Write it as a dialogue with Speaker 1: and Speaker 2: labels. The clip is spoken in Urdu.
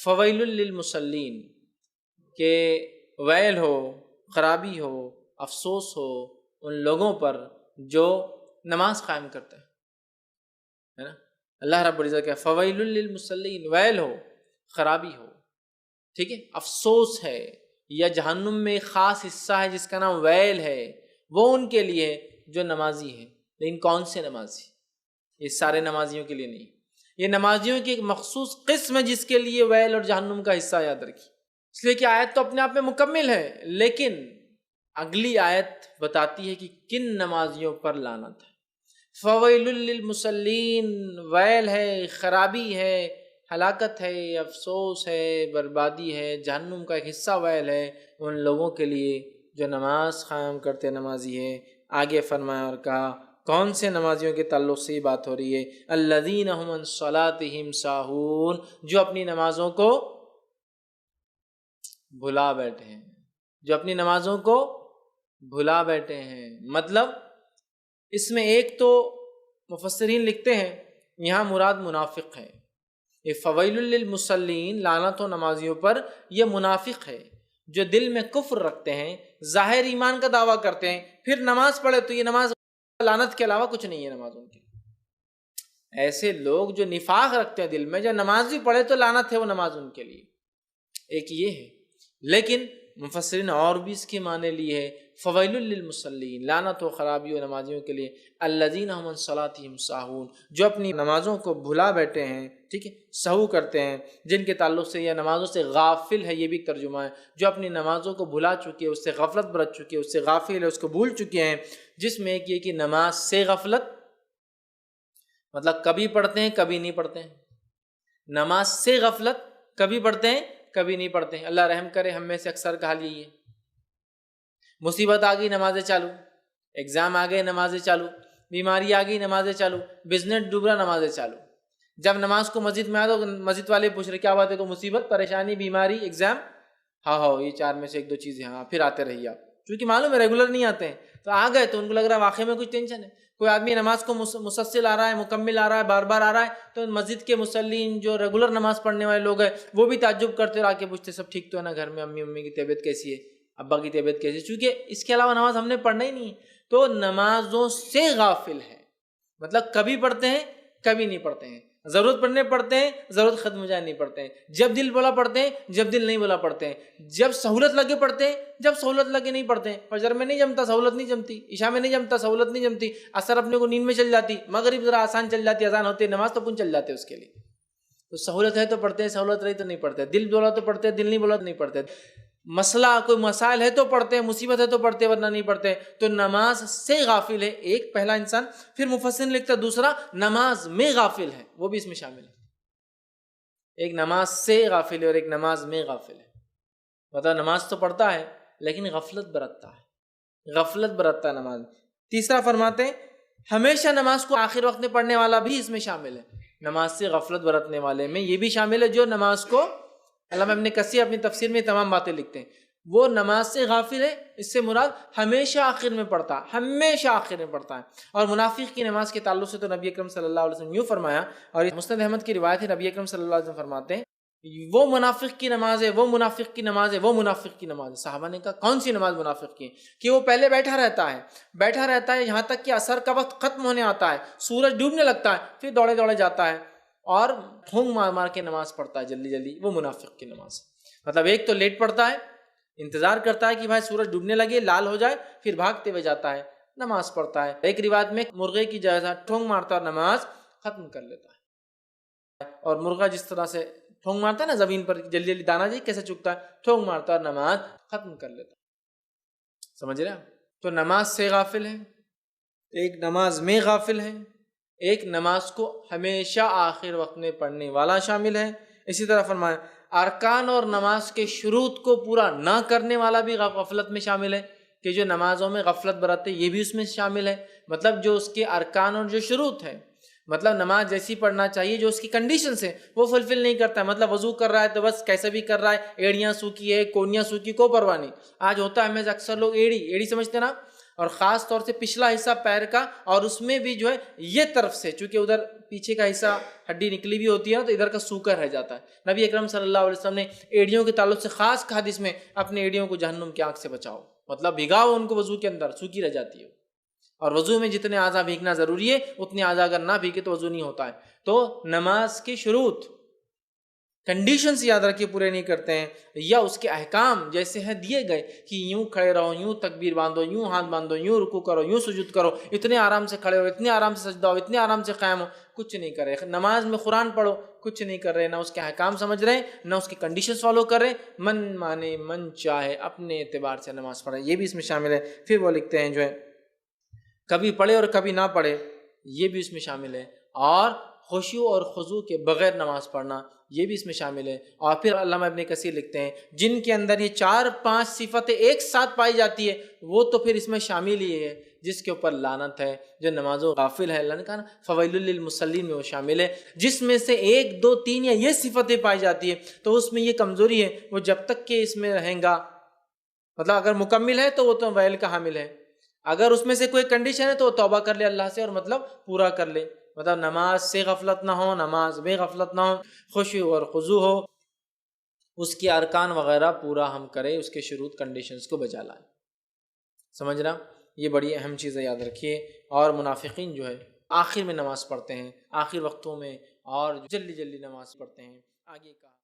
Speaker 1: فویل للمصلین، کہ ویل ہو، خرابی ہو، افسوس ہو ان لوگوں پر جو نماز قائم کرتے ہیں، ہے نا۔ اللہ رب العزت کہ فویل للمصلین، ویل ہو، خرابی ہو، ٹھیک ہے، افسوس ہے، یا جہنم میں ایک خاص حصہ ہے جس کا نام ویل ہے، وہ ان کے لیے جو نمازی ہیں۔ لیکن کون سے نمازی؟ یہ سارے نمازیوں کے لیے نہیں، یہ نمازیوں کی ایک مخصوص قسم ہے جس کے لیے ویل اور جہنم کا حصہ یاد رکھی۔ اس لیے کہ آیت تو اپنے آپ میں مکمل ہے، لیکن اگلی آیت بتاتی ہے کہ کن نمازیوں پر لعنت ہے۔ فویل للمصلین، ویل ہے، خرابی ہے، ہلاکت ہے، افسوس ہے، بربادی ہے، جہنم کا ایک حصہ ویل ہے ان لوگوں کے لیے جو نماز قائم کرتے نمازی ہے۔ آگے فرمایا اور کہا کون سے نمازیوں کے تعلق سے یہ بات ہو رہی ہے؟ الذین هم عن صلاتهم ساہون، جو اپنی نمازوں کو بھلا بیٹھے ہیں، جو اپنی نمازوں کو بھلا بیٹھے ہیں۔ مطلب اس میں ایک تو مفسرین لکھتے ہیں یہاں مراد منافق ہے، یہ فویل للمصلین، لعنت ہو نمازیوں پر، یہ منافق ہے جو دل میں کفر رکھتے ہیں، ظاہر ایمان کا دعویٰ کرتے ہیں، پھر نماز پڑھے تو یہ نماز لعنت کے علاوہ کچھ نہیں ہے نماز ان کی۔ ایسے لوگ جو نفاق رکھتے ہیں دل میں، جو نماز بھی پڑھے تو لعنت ہے وہ نماز ان کے لیے، ایک یہ ہے۔ لیکن مفسرین اور بھی اس کے معنی لیے ہے فویل للمصلین، لعنت و خرابی و نمازیوں کے لیے، الذین هم عن صلاتهم ساہون، جو اپنی نمازوں کو بھلا بیٹھے ہیں، ٹھیک ہے، سہو کرتے ہیں، جن کے تعلق سے یہ نمازوں سے غافل ہے، یہ بھی ترجمہ ہے، جو اپنی نمازوں کو بھلا چکے، اس سے غفلت برت چکے، اس سے غافل ہے، اس کو بھول چکے ہیں، جس میں ایک یہ کہ نماز سے غفلت، مطلب کبھی پڑھتے ہیں کبھی نہیں پڑھتے ہیں، نماز سے غفلت، کبھی پڑھتے ہیں کبھی نہیں پڑھتے ہیں۔ اللہ رحم کرے، ہم میں سے اکثر کا حال یہی ہے، مصیبت آ گئی نمازیں چالو، ایگزام آ گئے نمازیں چالو، بیماری آ گئی نمازیں چالو، بزنس ڈوب رہا نمازیں چالو۔ جب نماز کو مسجد میں آ تو مسجد والے پوچھ رہے کیا بات ہے، کو مصیبت، پریشانی، بیماری، ایگزام؟ ہاں یہ چار میں سے ایک دو چیزیں، ہاں پھر آتے رہیے آپ، کیونکہ معلوم ہے ریگولر نہیں آتے ہیں، تو آ گئے تو ان کو لگ رہا ہے واقعی میں کچھ ٹینشن ہے۔ کوئی آدمی نماز کو مسلسل آ رہا ہے، مکمل آ رہا ہے، بار بار آ رہا ہے، تو مسجد کے مصلین جو ریگولر نماز پڑھنے والے لوگ ہیں وہ بھی تعجب کرتے اور آ کے پوچھتے سب ٹھیک تو ہے نا گھر میں، امی کی طبیعت کیسی ہے، ابا کی طبیعت کیسی ہے، چونکہ اس کے علاوہ نماز ہم نے پڑھنا ہی نہیں ہے۔ تو نمازوں سے غافل ہے، مطلب کبھی پڑھتے ہیں کبھی نہیں پڑھتے ہیں، ضرورت پڑنے پڑھتے ہیں، ضرورت ختم ہو جائے نہیں پڑھتے ہیں، جب دل بولا پڑھتے ہیں، جب دل نہیں بولا پڑھتے ہیں، جب سہولت لگے پڑھتے ہیں، جب سہولت لگے نہیں پڑھتے ہیں۔ فجر میں نہیں جمتا، سہولت نہیں جمتی، عشاء میں نہیں جمتا، سہولت نہیں جمتی، عصر اپنے کو نیند میں چل جاتی، مغرب ذرا آسان چل جاتی، اذان ہوتی ہے، نماز تو پن چل جاتے اس کے لیے۔ تو سہولت ہے تو پڑھتے ہیں، سہولت رہی تو نہیں پڑھتے، دل بولا تو پڑھتے، دل نہیں بولا تو نہیں پڑھتے، مسئلہ کوئی مسائل ہے تو پڑھتے ہیں، مصیبت ہے تو پڑھتے ورنہ نہیں پڑھتے۔ تو نماز سے غافل ہے ایک پہلا انسان، پھر مفسر لکھتا دوسرا نماز میں غافل ہے، وہ بھی اس میں شامل ہے، ایک نماز سے غافل ہے اور ایک نماز میں غافل ہے، مطلب نماز تو پڑھتا ہے لیکن غفلت برتتا ہے، غفلت برتتا ہے نماز۔ تیسرا فرماتے ہیں ہمیشہ نماز کو آخر وقت میں پڑھنے والا بھی اس میں شامل ہے، نماز سے غفلت برتنے والے میں یہ بھی شامل ہے جو نماز کو، علامہ ابن کثیر اپنی تفسیر میں تمام باتیں لکھتے ہیں، وہ نماز سے غافل ہے، اس سے مراد ہمیشہ آخر میں پڑھتا ہے، ہمیشہ آخر میں پڑھتا ہے۔ اور منافق کی نماز کے تعلق سے تو نبی اکرم صلی اللہ علیہ وسلم یوں فرمایا، اور مسند احمد کی روایت ہے، نبی اکرم صلی اللہ علیہ وسلم فرماتے ہیں وہ منافق کی نماز ہے، وہ منافق کی نماز ہے، وہ منافق کی نماز ہے۔ صحابہ نے کہا کون سی نماز منافق کی ہے؟ کہ وہ پہلے بیٹھا رہتا ہے یہاں تک کہ عصر کا وقت ختم ہونے آتا ہے، سورج ڈوبنے لگتا ہے، پھر دوڑے دوڑے جاتا ہے اور پھونک مار مار کے نماز پڑھتا ہے جلدی جلدی، وہ منافق کی نماز ہے۔ مطلب ایک تو لیٹ پڑھتا ہے، انتظار کرتا ہے کہ بھائی سورج ڈوبنے لگے، لال ہو جائے، پھر بھاگتے ہوئے جاتا ہے نماز پڑھتا ہے۔ ایک روایت میں مرغے کی جیسا ٹھونک مارتا اور نماز ختم کر لیتا ہے، اور مرغا جس طرح سے ٹھونک مارتا ہے نا زمین پر جلدی جلدی، دانا جی کیسے چکتا ہے، ٹھونک مارتا اور نماز ختم کر لیتا ہے۔ سمجھ رہے ہیں؟ تو نماز سے غافل ہے، ایک نماز میں غافل ہے، ایک نماز کو ہمیشہ آخر وقت میں پڑھنے والا شامل ہے۔ اسی طرح فرمایا ارکان اور نماز کے شروط کو پورا نہ کرنے والا بھی غفلت میں شامل ہے، کہ جو نمازوں میں غفلت برتے یہ بھی اس میں شامل ہے، مطلب جو اس کے ارکان اور جو شروط ہے، مطلب نماز جیسی پڑھنا چاہیے جو اس کی کنڈیشنز ہیں وہ فلفل نہیں کرتا ہے، مطلب وضو کر رہا ہے تو بس کیسے بھی کر رہا ہے، ایڑیاں سوکھی ہے، کونیاں سوکھی، کو پرواہ نہیں۔ آج ہوتا ہے ہمیں اکثر لوگ ایڑی سمجھتے نا، اور خاص طور سے پچھلا حصہ پیر کا، اور اس میں بھی جو ہے یہ طرف سے، چونکہ ادھر پیچھے کا حصہ ہڈی نکلی بھی ہوتی ہے نا، تو ادھر کا سوکھا رہ جاتا ہے۔ نبی اکرم صلی اللہ علیہ وسلم نے ایڑیوں کے تعلق سے خاص حدیث میں اپنے ایڑیوں کو جہنم کی آگ سے بچاؤ، مطلب بھگاؤ ان کو وضو کے اندر، سوکھی رہ جاتی ہے۔ اور وضو میں جتنے اعضاء بھیگنا ضروری ہے اتنے اعضاء اگر نہ بھیگے تو وضو نہیں ہوتا ہے۔ تو نماز کی شروط کنڈیشنز یاد رکھیے پورے نہیں کرتے ہیں، یا اس کے احکام جیسے ہیں دیے گئے کہ یوں کھڑے رہو، یوں تکبیر باندھو، یوں ہاتھ باندھو، یوں رکوع کرو، یوں سجود کرو، اتنے آرام سے کھڑے ہو، اتنے آرام سے سجدہ ہو، اتنے آرام سے قائم ہو، کچھ نہیں کر رہے۔ نماز میں قرآن پڑھو، کچھ نہیں کر رہے، نہ اس کے احکام سمجھ رہے، نہ اس کی کنڈیشنز فالو کر رہے، من مانے من چاہے اپنے اعتبار سے نماز پڑھے، یہ بھی اس میں شامل ہے۔ پھر وہ لکھتے ہیں جو ہے کبھی پڑھے اور کبھی نہ پڑھے، یہ بھی اس میں شامل ہے، اور خشوع اور خضوع کے بغیر نماز پڑھنا یہ بھی اس میں شامل ہے۔ اور پھر علامہ ابن کثیر لکھتے ہیں جن کے اندر یہ 4-5 صفتیں ایک ساتھ پائی جاتی ہے وہ تو پھر اس میں شامل ہی ہے، جس کے اوپر لعنت ہے، جو نمازوں غافل ہے، اللہ نے کہا نا فویل للمصلین میں وہ شامل ہے۔ جس میں سے 1 2 3 یا یہ صفتیں پائی جاتی ہے تو اس میں یہ کمزوری ہے، وہ جب تک کہ اس میں رہیں گا، مطلب اگر مکمل ہے تو وہ تو ویل کا حامل ہے، اگر اس میں سے کوئی کنڈیشن ہے تو وہ توبہ کر لے اللہ سے اور مطلب پورا کر لے، مطلب نماز سے غفلت نہ ہو، نماز میں غفلت نہ ہو، خشوع اور خضوع ہو، اس کی ارکان وغیرہ پورا ہم کریں، اس کے شروط کنڈیشنز کو بجا لائیں۔ سمجھ رہا؟ یہ بڑی اہم چیزیں یاد رکھیے۔ اور منافقین جو ہے آخر میں نماز پڑھتے ہیں، آخر وقتوں میں، اور جلدی جلدی نماز پڑھتے ہیں۔ آگے کا